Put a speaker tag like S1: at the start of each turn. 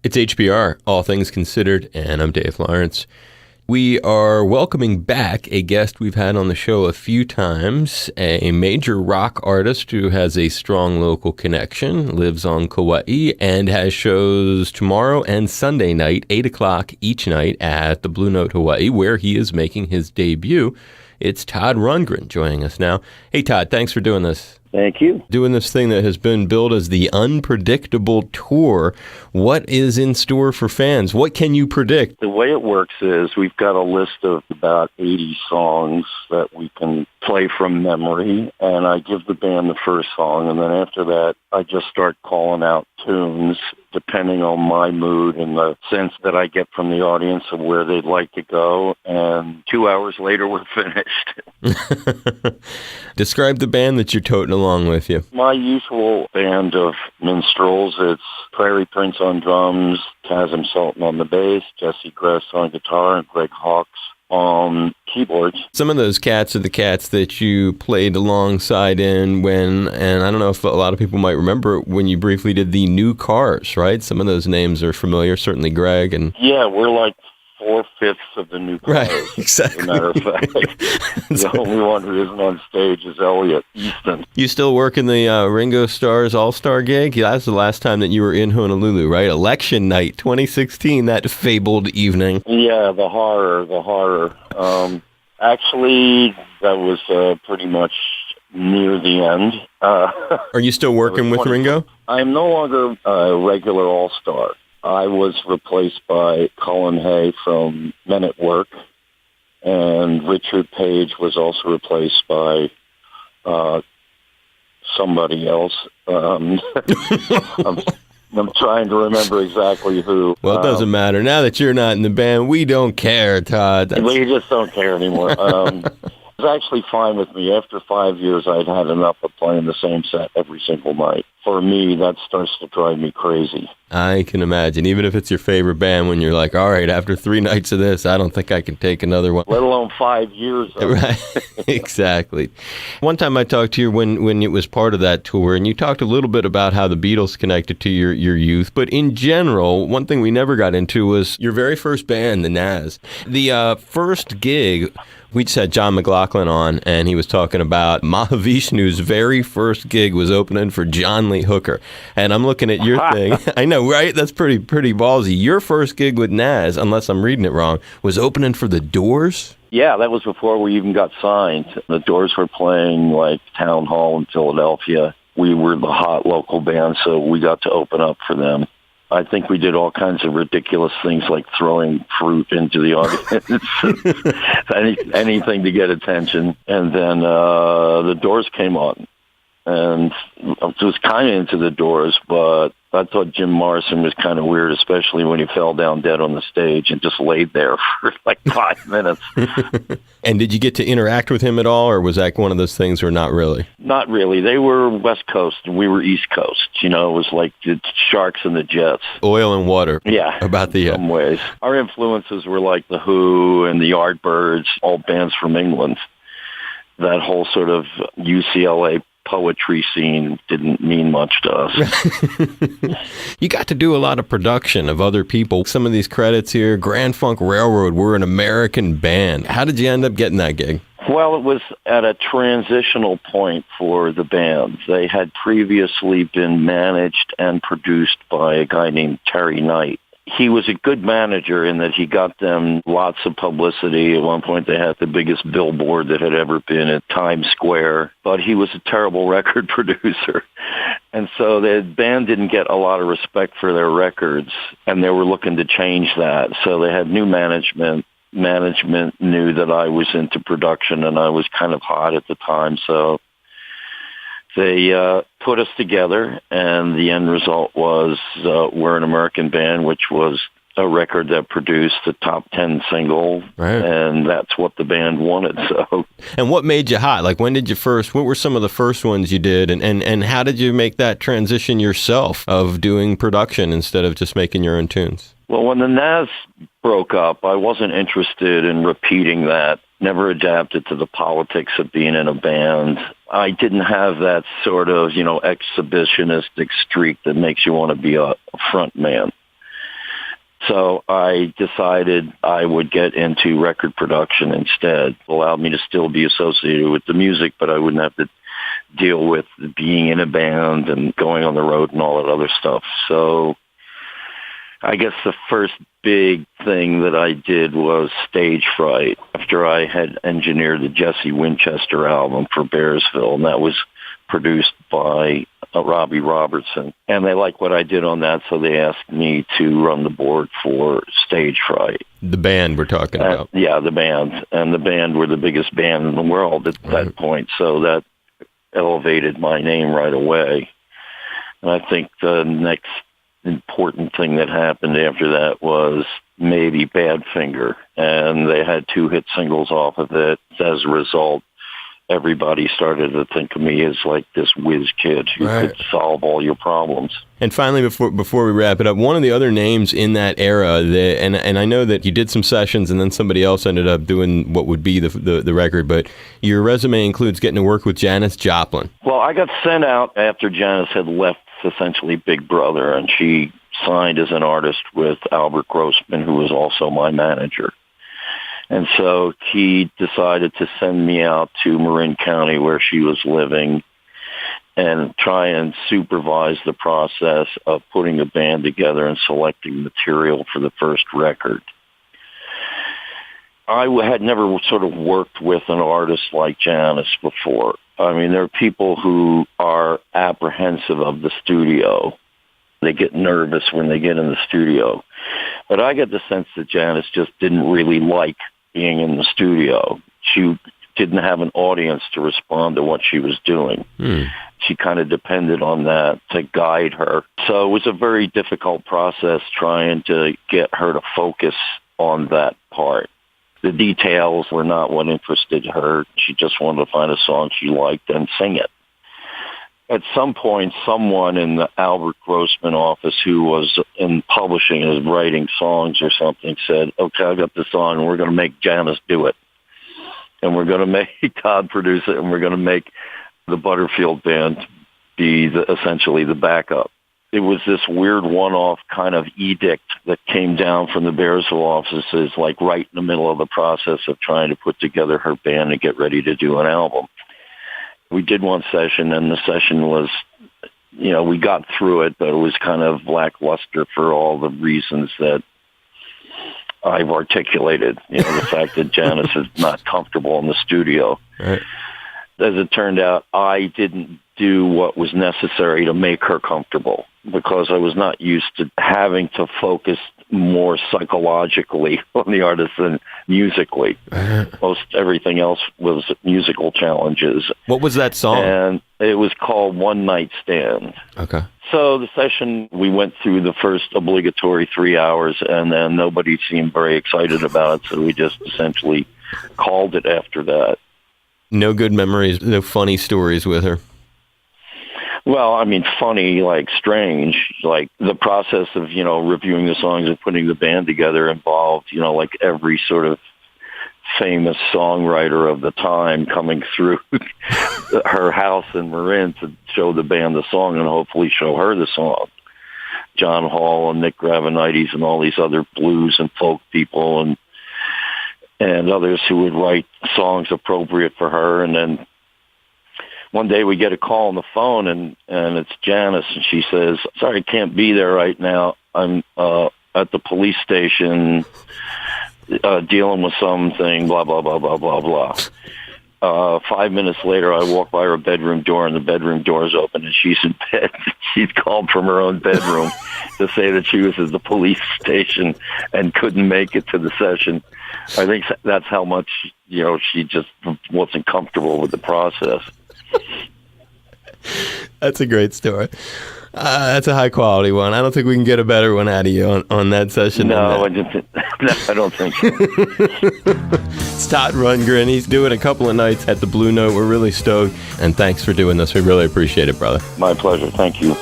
S1: It's HBR, All Things Considered, and I'm Dave Lawrence. We are welcoming back a guest we've had on the show a few times, a major rock artist who has a strong local connection, lives on Kauai, and has shows tomorrow and Sunday night, 8 o'clock each night at the Blue Note Hawaii, where he is making his debut. It's Todd Rundgren joining us now. Hey, Todd, thanks for doing this.
S2: Thank you.
S1: Doing this thing that has been billed as the Unpredictable Tour. What is in store for fans? What can you predict?
S2: The way it works is we've got a list of about 80 songs that we can play from memory, and I give the band the first song, and then after that, I just start calling out tunes depending on my mood and the sense that I get from the audience of where they'd like to go, and 2 hours later, we're finished.
S1: Describe the band that you're toting along with you.
S2: My usual band of minstrels, it's Prairie Prince on drums, Chasm Sultan on the bass, Jesse Gress on guitar, and Greg Hawkes on keyboards.
S1: Some of those cats are the cats that you played alongside in when, and I don't know if a lot of people might remember when you briefly did the New Cars, right? Some of those names are familiar, certainly Greg. And
S2: yeah, we're like 4/5 of the New Cars.
S1: Right, exactly.
S2: As a matter of fact. The only one who isn't on stage is Elliot Easton.
S1: You still working the Ringo Starr's All-Star gig? Yeah, that's the last time that you were in Honolulu, right? Election night, 2016, that fabled evening.
S2: Yeah, the horror. Actually, that was pretty much near the end.
S1: Are you still working with Ringo?
S2: I'm no longer a regular All-Star. I was replaced by Colin Hay from Men at Work, and Richard Page was also replaced by somebody else. I'm trying to remember exactly who.
S1: Well, it doesn't matter. Now that you're not in the band, we don't care, Todd.
S2: We just don't care anymore. It was actually fine with me. After 5 years, I'd had enough of playing the same set every single night. For me, that starts to drive me crazy.
S1: I can imagine. Even if it's your favorite band, when you're like, all right, after 3 nights of this, I don't think I can take another one.
S2: Let alone 5 years of it.
S1: Right, exactly. One time I talked to you when it was part of that tour, and you talked a little bit about how the Beatles connected to your youth. But in general, one thing we never got into was your very first band, the Nazz. The first gig, we just had John McLaughlin on, and he was talking about Mahavishnu's very first gig was opening for John Lee Hooker. And I'm looking at your thing. I know, right? That's pretty ballsy. Your first gig with Nazz, unless I'm reading it wrong, was opening for the Doors?
S2: Yeah, that was before we even got signed. The Doors were playing like Town Hall in Philadelphia. We were the hot local band, so we got to open up for them. I think we did all kinds of ridiculous things like throwing fruit into the audience, anything to get attention. And then the Doors came on. And I was kind of into the Doors, but I thought Jim Morrison was kind of weird, especially when he fell down dead on the stage and just laid there for like 5 minutes.
S1: And did you get to interact with him at all, or was that one of those things where not really?
S2: Not really. They were West Coast, and we were East Coast. You know, it was like the Sharks and the Jets.
S1: Oil and water.
S2: Yeah,
S1: about the
S2: in some ways. Our influences were like The Who and the Yardbirds, all bands from England. That whole sort of UCLA poetry scene didn't mean much to us.
S1: You got to do a lot of production of other people. Some of these credits here, Grand Funk Railroad, we're an American band. How did you end up getting that gig?
S2: Well, it was at a transitional point for the band. They had previously been managed and produced by a guy named Terry Knight. He was a good manager in that he got them lots of publicity. At one point, they had the biggest billboard that had ever been at Times Square. But he was a terrible record producer. And so the band didn't get a lot of respect for their records, and they were looking to change that. So they had new management. Management knew that I was into production, and I was kind of hot at the time. So they put us together, and the end result was We're an American Band, which was a record that produced a top 10 single, right. And that's what the band wanted. So,
S1: and what made you hot? Like, what were some of the first ones you did, and how did you make that transition yourself of doing production instead of just making your own tunes?
S2: Well, when the Nazz broke up, I wasn't interested in repeating that. Never adapted to the politics of being in a band. I didn't have that sort of, exhibitionistic streak that makes you want to be a front man. So I decided I would get into record production instead. It allowed me to still be associated with the music, but I wouldn't have to deal with being in a band and going on the road and all that other stuff. So I guess the first big thing that I did was Stage Fright, after I had engineered the Jesse Winchester album for Bearsville, and that was produced by Robbie Robertson. And they liked what I did on that, so they asked me to run the board for Stage Fright.
S1: The band we're talking about.
S2: Yeah, the band. And the band were the biggest band in the world at that point, so that elevated my name right away. And I think the next important thing that happened after that was maybe Badfinger, and they had 2 hit singles off of it. As a result, everybody started to think of me as like this whiz kid who could solve all your problems. And
S1: finally, before we wrap it up, one of the other names in that era, and I know that you did some sessions and then somebody else ended up doing what would be the record, but your resume includes getting to work with Janis Joplin.
S2: Well, I got sent out after Janis had left essentially Big Brother, and she signed as an artist with Albert Grossman, who was also my manager. And so he decided to send me out to Marin County, where she was living, and try and supervise the process of putting a band together and selecting material for the first record. I had never sort of worked with an artist like Janis before. I mean, there are people who are apprehensive of the studio. They get nervous when they get in the studio. But I get the sense that Janis just didn't really like being in the studio. She didn't have an audience to respond to what she was doing. She kind of depended on that to guide her. So it was a very difficult process trying to get her to focus on that part. The details were not what interested her. She just wanted to find a song she liked and sing it. At some point, someone in the Albert Grossman office who was in publishing and writing songs or something said, okay, I got this song, and we're going to make Janis do it. And we're going to make Todd produce it, and we're going to make the Butterfield Band be essentially the backup. It was this weird one-off kind of edict that came down from the Bearsville offices, like right in the middle of the process of trying to put together her band and get ready to do an album. We did one session, and the session was, we got through it, but it was kind of lackluster for all the reasons that I've articulated. The fact that Janis is not comfortable in the studio.
S1: Right.
S2: As it turned out, I didn't do what was necessary to make her comfortable, because I was not used to having to focus more psychologically on the artist than musically. Most everything else was musical challenges.
S1: What was that song?
S2: And it was called One Night Stand.
S1: Okay.
S2: So the session, we went through the first obligatory 3 hours, and then nobody seemed very excited about it, so we just essentially called it after that.
S1: No good memories, no funny stories with her?
S2: Well, I mean, funny, like strange, like the process of, reviewing the songs and putting the band together involved, like every sort of famous songwriter of the time coming through her house in Marin to show the band the song and hopefully show her the song. John Hall and Nick Gravenites and all these other blues and folk people and others who would write songs appropriate for her. And then one day we get a call on the phone, and it's Janis, and she says, sorry, I can't be there right now. I'm at the police station dealing with something, blah, blah, blah, blah, blah, blah. 5 minutes later, I walk by her bedroom door, and the bedroom door is open, and she's in bed. She'd called from her own bedroom to say that she was at the police station and couldn't make it to the session. I think that's how much, she just wasn't comfortable with the process.
S1: That's a great story. That's a high quality one. I don't think we can get a better one out of you on that session.
S2: No, I don't think so.
S1: It's Todd Rundgren. He's doing a couple of nights at the Blue Note. We're really stoked. And thanks for doing this. We really appreciate it, brother.
S2: My pleasure. Thank you.